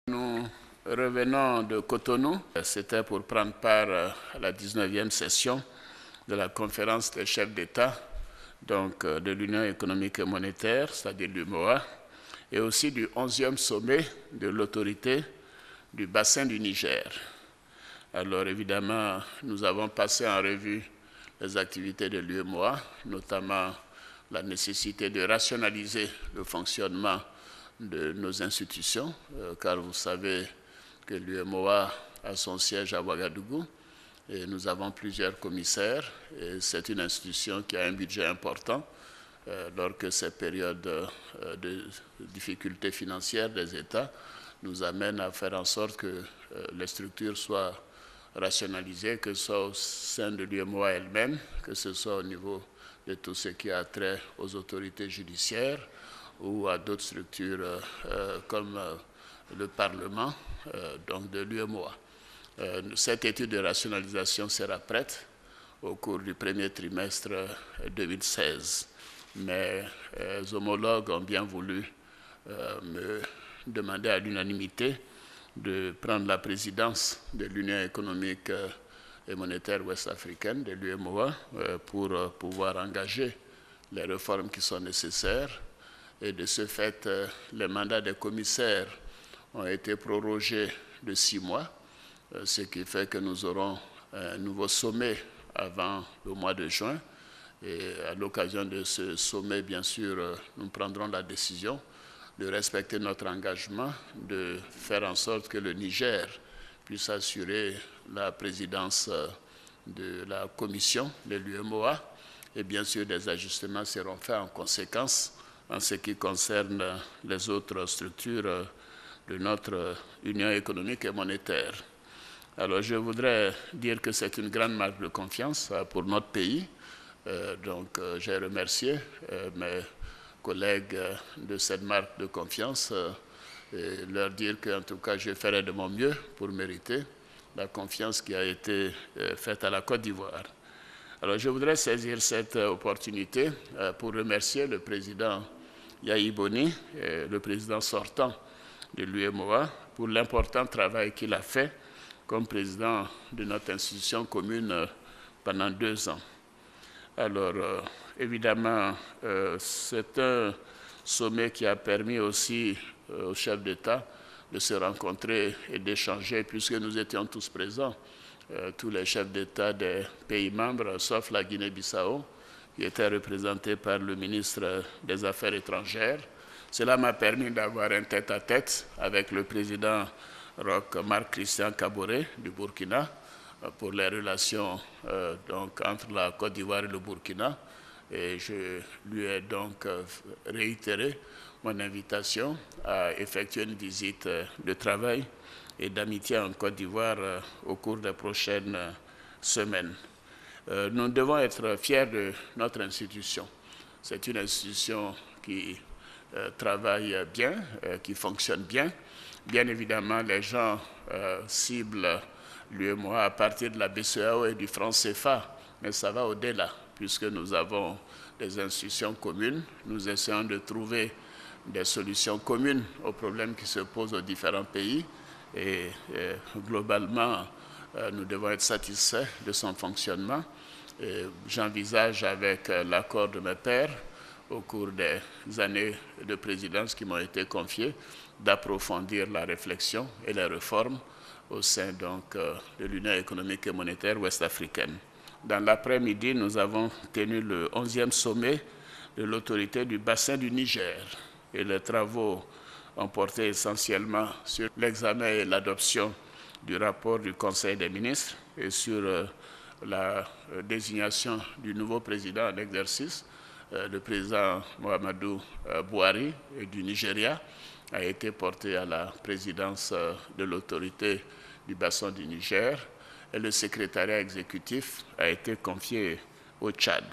Nous revenons de Cotonou. C'était pour prendre part à la 19e session de la conférence des chefs d'État de l'Union économique et monétaire, c'est-à-dire l'UEMOA, et aussi du 11e sommet de l'autorité du bassin du Niger. Alors évidemment, nous avons passé en revue les activités de l'UEMOA, notamment la nécessité de rationaliser le fonctionnement de nos institutions, car vous savez que l'UEMOA a son siège à Ouagadougou et nous avons plusieurs commissaires et c'est une institution qui a un budget important lorsque ces périodes de difficultés financières des États nous amènent à faire en sorte que les structures soient rationalisées, que ce soit au sein de l'UEMOA elle-même, que ce soit au niveau de tout ce qui a trait aux autorités judiciaires ou à d'autres structures comme le Parlement de l'UEMOA. Cette étude de rationalisation sera prête au cours du premier trimestre 2016. Mes homologues ont bien voulu me demander à l'unanimité de prendre la présidence de l'Union économique et monétaire ouest-africaine, de l'UEMOA, pour pouvoir engager les réformes qui sont nécessaires. Et de ce fait, les mandats des commissaires ont été prorogés de 6 mois, ce qui fait que nous aurons un nouveau sommet avant le mois de juin. Et à l'occasion de ce sommet, bien sûr, nous prendrons la décision de respecter notre engagement, de faire en sorte que le Niger puisse assurer la présidence de la commission de l'UEMOA. Et bien sûr, des ajustements seront faits en conséquence en ce qui concerne les autres structures de notre Union économique et monétaire. Alors, je voudrais dire que c'est une grande marque de confiance pour notre pays. J'ai remercié mes collègues de cette marque de confiance et leur dire qu'en tout cas, je ferai de mon mieux pour mériter la confiance qui a été faite à la Côte d'Ivoire. Alors, je voudrais saisir cette opportunité pour remercier le président Yahi Boni, le président sortant de l'UEMOA, pour l'important travail qu'il a fait comme président de notre institution commune pendant 2 ans. Alors, évidemment, c'est un sommet qui a permis aussi aux chefs d'État de se rencontrer et d'échanger, puisque nous étions tous présents, tous les chefs d'État des pays membres, sauf la Guinée-Bissau, qui était représentée par le ministre des Affaires étrangères. Cela m'a permis d'avoir un tête-à-tête avec le président Marc-Christian Kaboré du Burkina pour les relations entre la Côte d'Ivoire et le Burkina. Et je lui ai donc réitéré mon invitation à effectuer une visite de travail et d'amitié en Côte d'Ivoire au cours des prochaines semaines. Nous devons être fiers de notre institution. C'est une institution qui travaille bien, qui fonctionne bien. Bien évidemment, les gens ciblent l'UEMOA à partir de la BCEAO et du franc CFA, mais ça va au-delà, puisque nous avons des institutions communes. Nous essayons de trouver des solutions communes aux problèmes qui se posent aux différents pays et globalement, nous devons être satisfaits de son fonctionnement. J'envisage avec l'accord de mes pairs au cours des années de présidence qui m'ont été confiées d'approfondir la réflexion et les réformes au sein de l'Union économique et monétaire ouest-africaine. Dans l'après-midi, nous avons tenu le 11e sommet de l'autorité du bassin du Niger et les travaux ont porté essentiellement sur l'examen et l'adoption du rapport du Conseil des ministres et sur la désignation du nouveau président en exercice, le président Muhammadu Buhari du Nigeria a été porté à la présidence de l'autorité du bassin du Niger et le secrétariat exécutif a été confié au Tchad.